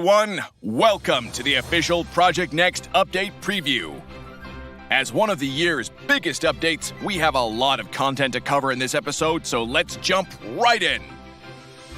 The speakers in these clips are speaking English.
Welcome to the official Project Next update preview. As one of the year's biggest updates, we have a lot of content to cover in this episode, so let's jump right in.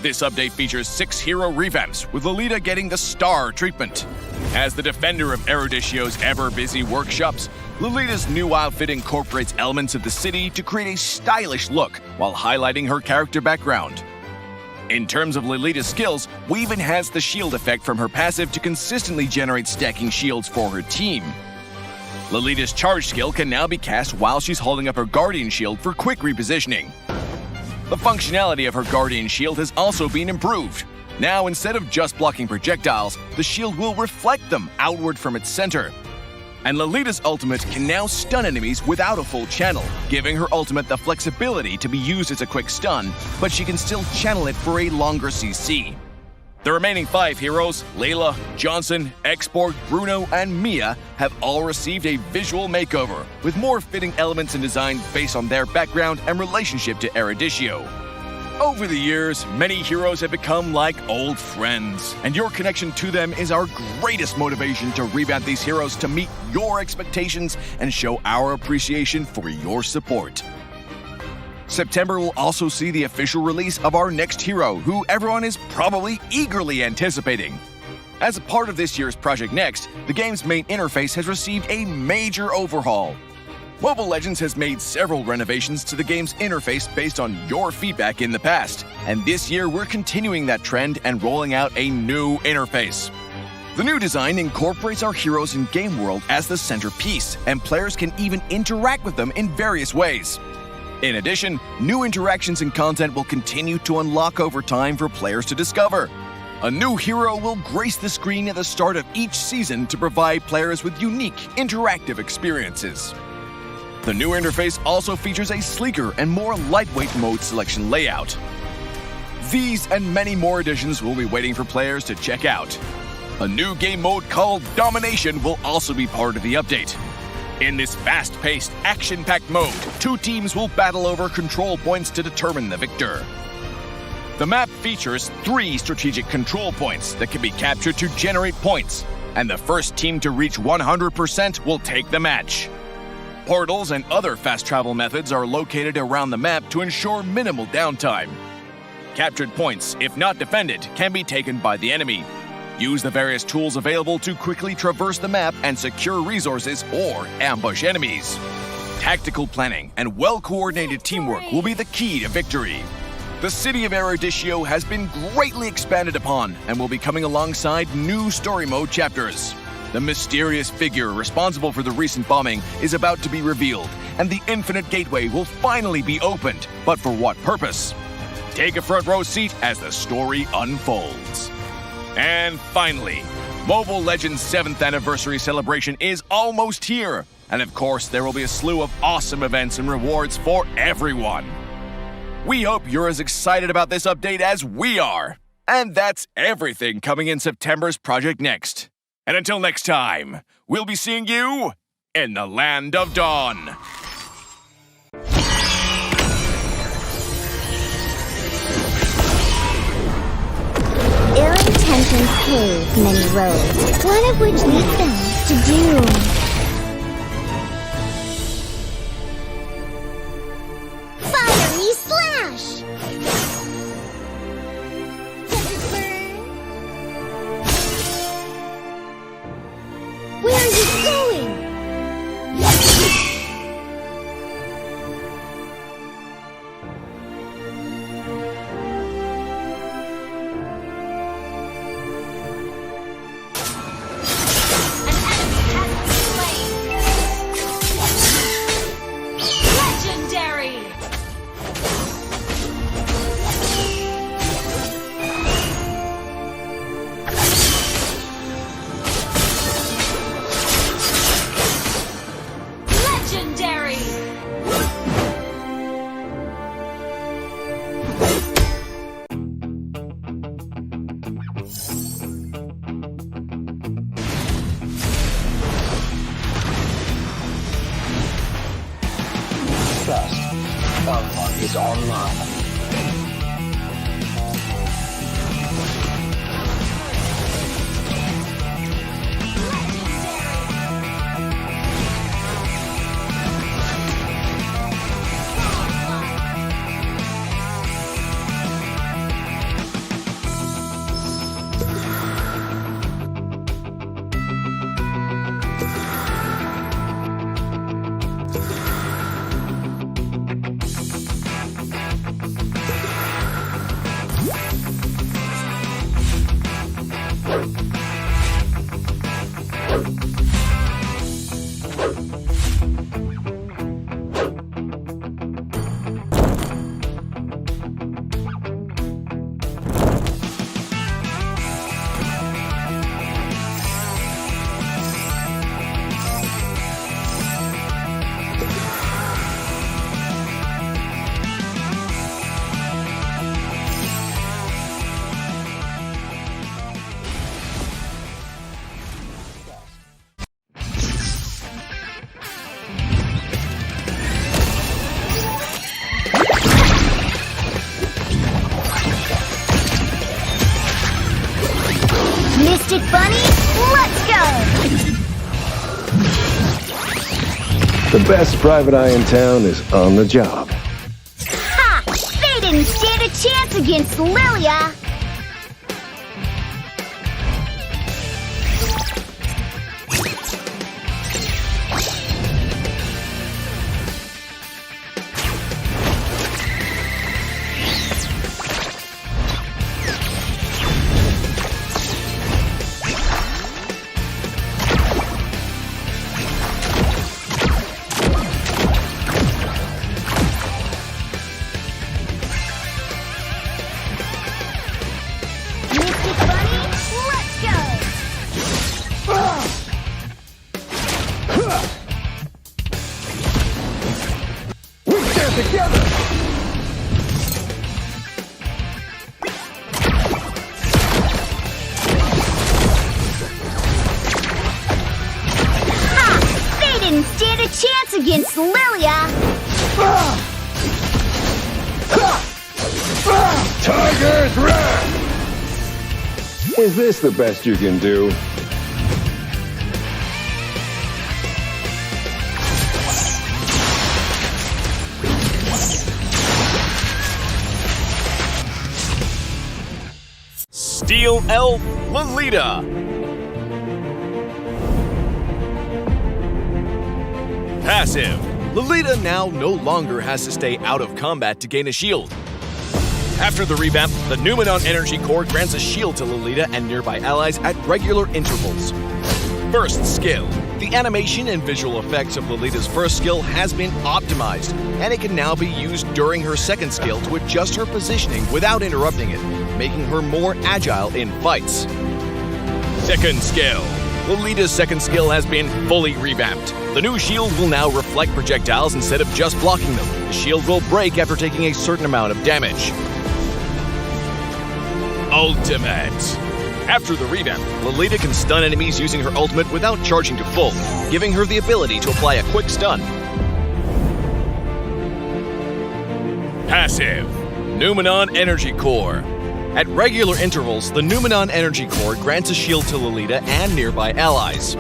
This update features 6 hero revamps, with Lolita getting the star treatment. As the defender of Eruditio's ever-busy workshops, Lolita's new outfit incorporates elements of the city to create a stylish look while highlighting her character background. In terms of Lolita's skills, we've enhanced the shield effect from her passive to consistently generate stacking shields for her team. Lolita's charge skill can now be cast while she's holding up her Guardian Shield for quick repositioning. The functionality of her Guardian Shield has also been improved. Now, instead of just blocking projectiles, the shield will reflect them outward from its center. And Lolita's ultimate can now stun enemies without a full channel, giving her ultimate the flexibility to be used as a quick stun, but she can still channel it for a longer CC. The remaining 5 heroes, Layla, Johnson, Export, Bruno, and Mia, have all received a visual makeover, with more fitting elements and design based on their background and relationship to Eruditio. Over the years, many heroes have become like old friends, and your connection to them is our greatest motivation to revamp these heroes to meet your expectations and show our appreciation for your support. September will also see the official release of our next hero, who everyone is probably eagerly anticipating. As a part of this year's Project Next, the game's main interface has received a major overhaul. Mobile Legends has made several renovations to the game's interface based on your feedback in the past, and this year we're continuing that trend and rolling out a new interface. The new design incorporates our heroes in game world as the centerpiece, and players can even interact with them in various ways. In addition, new interactions and content will continue to unlock over time for players to discover. A new hero will grace the screen at the start of each season to provide players with unique, interactive experiences. The new interface also features a sleeker and more lightweight mode selection layout. These and many more additions will be waiting for players to check out. A new game mode called Domination will also be part of the update. In this fast-paced, action-packed mode, 2 teams will battle over control points to determine the victor. The map features 3 strategic control points that can be captured to generate points, and the first team to reach 100% will take the match. Portals and other fast travel methods are located around the map to ensure minimal downtime. Captured points, if not defended, can be taken by the enemy. Use the various tools available to quickly traverse the map and secure resources or ambush enemies. Tactical planning and well-coordinated teamwork will be the key to victory. The city of Eruditio has been greatly expanded upon and will be coming alongside new story mode chapters. The mysterious figure responsible for the recent bombing is about to be revealed, and the Infinite Gateway will finally be opened, but for what purpose? Take a front row seat as the story unfolds. And finally, Mobile Legends' 7th anniversary celebration is almost here, and of course there will be a slew of awesome events and rewards for everyone. We hope you're as excited about this update as we are. And that's everything coming in September's Project Next. And until next time, we'll be seeing you in the Land of Dawn. Ill intentions pave many roads, one of which leads them to doom. Fiery slash! Does it burn? Where are you going? Is online. Mystic Bunny, let's go! The best private eye in town is on the job. Ha! They didn't stand a chance against Lilia! Mystic Bunny, let's go! We stand together! Ha! They didn't stand a chance against Lilia! Tiger's Wrath! Is this the best you can do? Steel Elf Lolita. Passive. Lolita now no longer has to stay out of combat to gain a shield. After the revamp, the Numenon Energy Core grants a shield to Lolita and nearby allies at regular intervals. First skill. The animation and visual effects of Lolita's first skill has been optimized, and it can now be used during her second skill to adjust her positioning without interrupting it, making her more agile in fights. Second skill. Lolita's second skill has been fully revamped. The new shield will now reflect projectiles instead of just blocking them. The shield will break after taking a certain amount of damage. Ultimate. After the revamp, Lolita can stun enemies using her ultimate without charging to full, giving her the ability to apply a quick stun. Passive. Numenon Energy Core. At regular intervals, the Numenon Energy Core grants a shield to Lolita and nearby allies.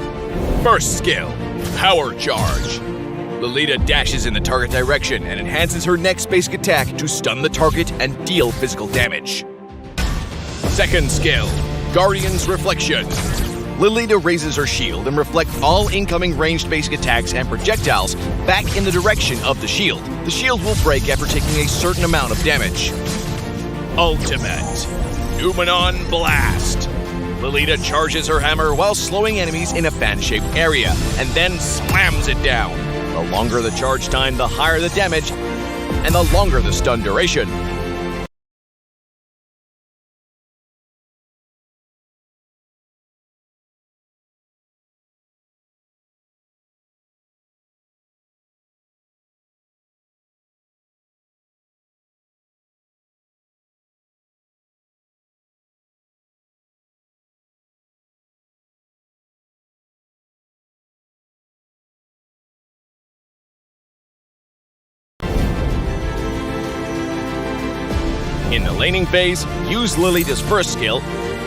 First skill, Power Charge. Lolita dashes in the target direction and enhances her next basic attack to stun the target and deal physical damage. Second skill, Guardian's Reflection. Lolita raises her shield and reflects all incoming ranged basic attacks and projectiles back in the direction of the shield. The shield will break after taking a certain amount of damage. Ultimate. Numenon Blast. Lolita charges her hammer while slowing enemies in a fan-shaped area, and then slams it down. The longer the charge time, the higher the damage, and the longer the stun duration. In the laning phase, use Lolita's first skill,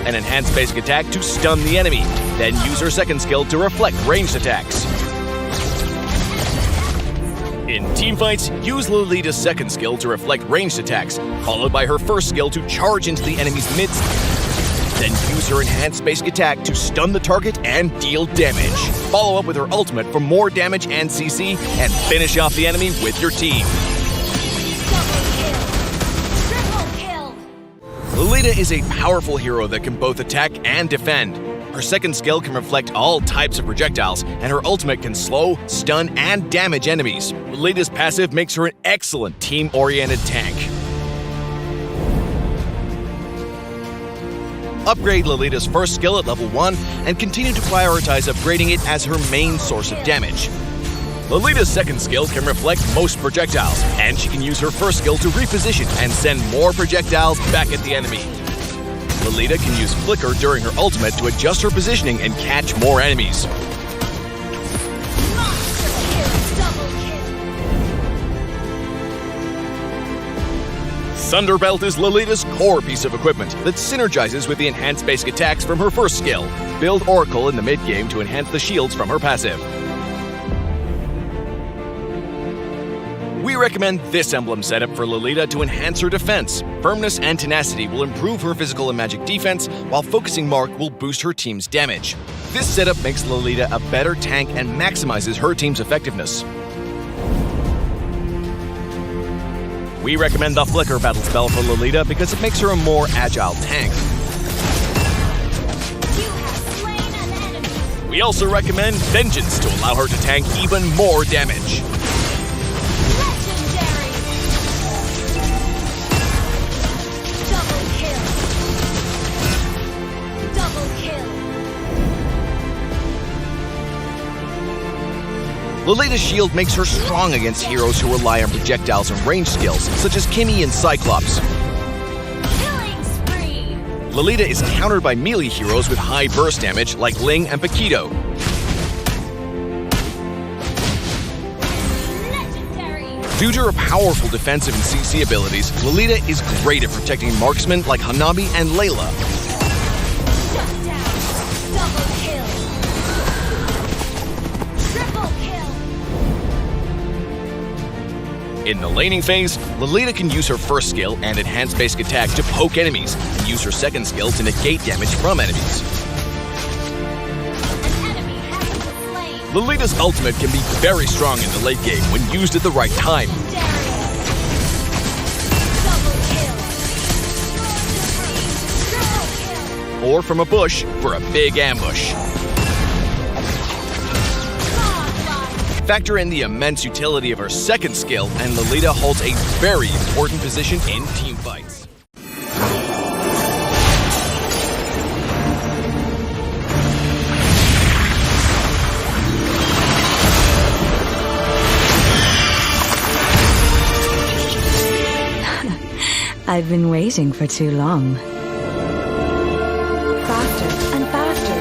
an enhanced basic attack, to stun the enemy. Then use her second skill to reflect ranged attacks. In teamfights, use Lolita's second skill to reflect ranged attacks, followed by her first skill to charge into the enemy's midst. Then use her enhanced basic attack to stun the target and deal damage. Follow up with her ultimate for more damage and CC, and finish off the enemy with your team. Lolita is a powerful hero that can both attack and defend. Her second skill can reflect all types of projectiles, and her ultimate can slow, stun, and damage enemies. Lolita's passive makes her an excellent team-oriented tank. Upgrade Lolita's first skill at level 1 and continue to prioritize upgrading it as her main source of damage. Lolita's second skill can reflect most projectiles, and she can use her first skill to reposition and send more projectiles back at the enemy. Lolita can use Flicker during her ultimate to adjust her positioning and catch more enemies. Thunderbelt is Lolita's core piece of equipment that synergizes with the enhanced basic attacks from her first skill. Build Oracle in the mid-game to enhance the shields from her passive. We recommend this emblem setup for Lolita to enhance her defense. Firmness and Tenacity will improve her physical and magic defense, while Focusing Mark will boost her team's damage. This setup makes Lolita a better tank and maximizes her team's effectiveness. We recommend the Flicker battle spell for Lolita because it makes her a more agile tank. We also recommend Vengeance to allow her to tank even more damage. Lolita's shield makes her strong against heroes who rely on projectiles and range skills, such as Kimmy and Cyclops. Killing spree! Lolita is countered by melee heroes with high burst damage like Ling and Paquito. Legendary! Due to her powerful defensive and CC abilities, Lolita is great at protecting marksmen like Hanabi and Layla. Shut down! Double kill! Triple kill! In the laning phase, Lolita can use her first skill and enhanced basic attack to poke enemies, and use her second skill to negate damage from enemies. An enemy has been slain! Lolita's ultimate can be very strong in the late game when used at the right time. Double kill! Triple kill! Or from a bush for a big ambush. Factor in the immense utility of her second skill, and Lolita holds a very important position in team fights. I've been waiting for too long. Faster and faster.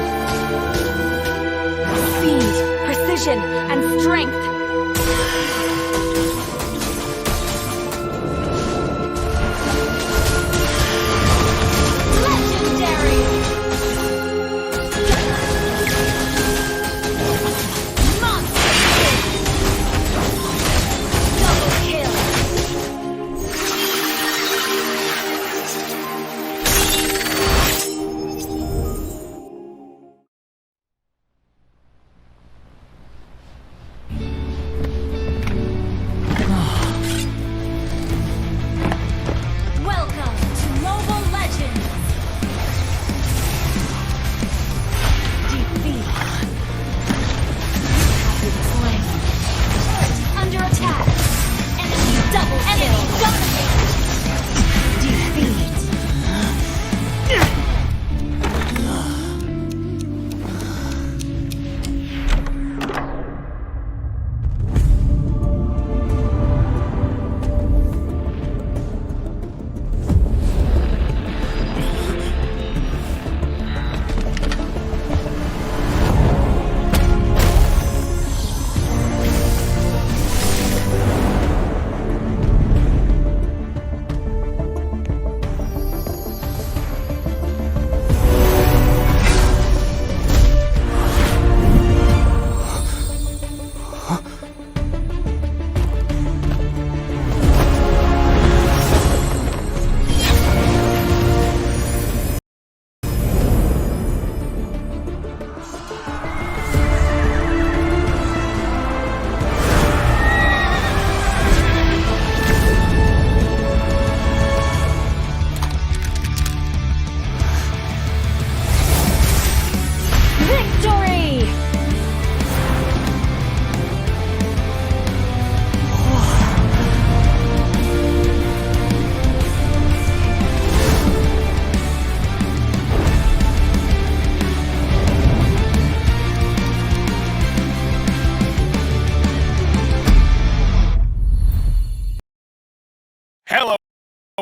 Speed, precision, and strength! Legendary! Monster kill! Double kill!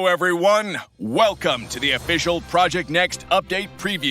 Hello everyone, welcome to the official Project Next update preview.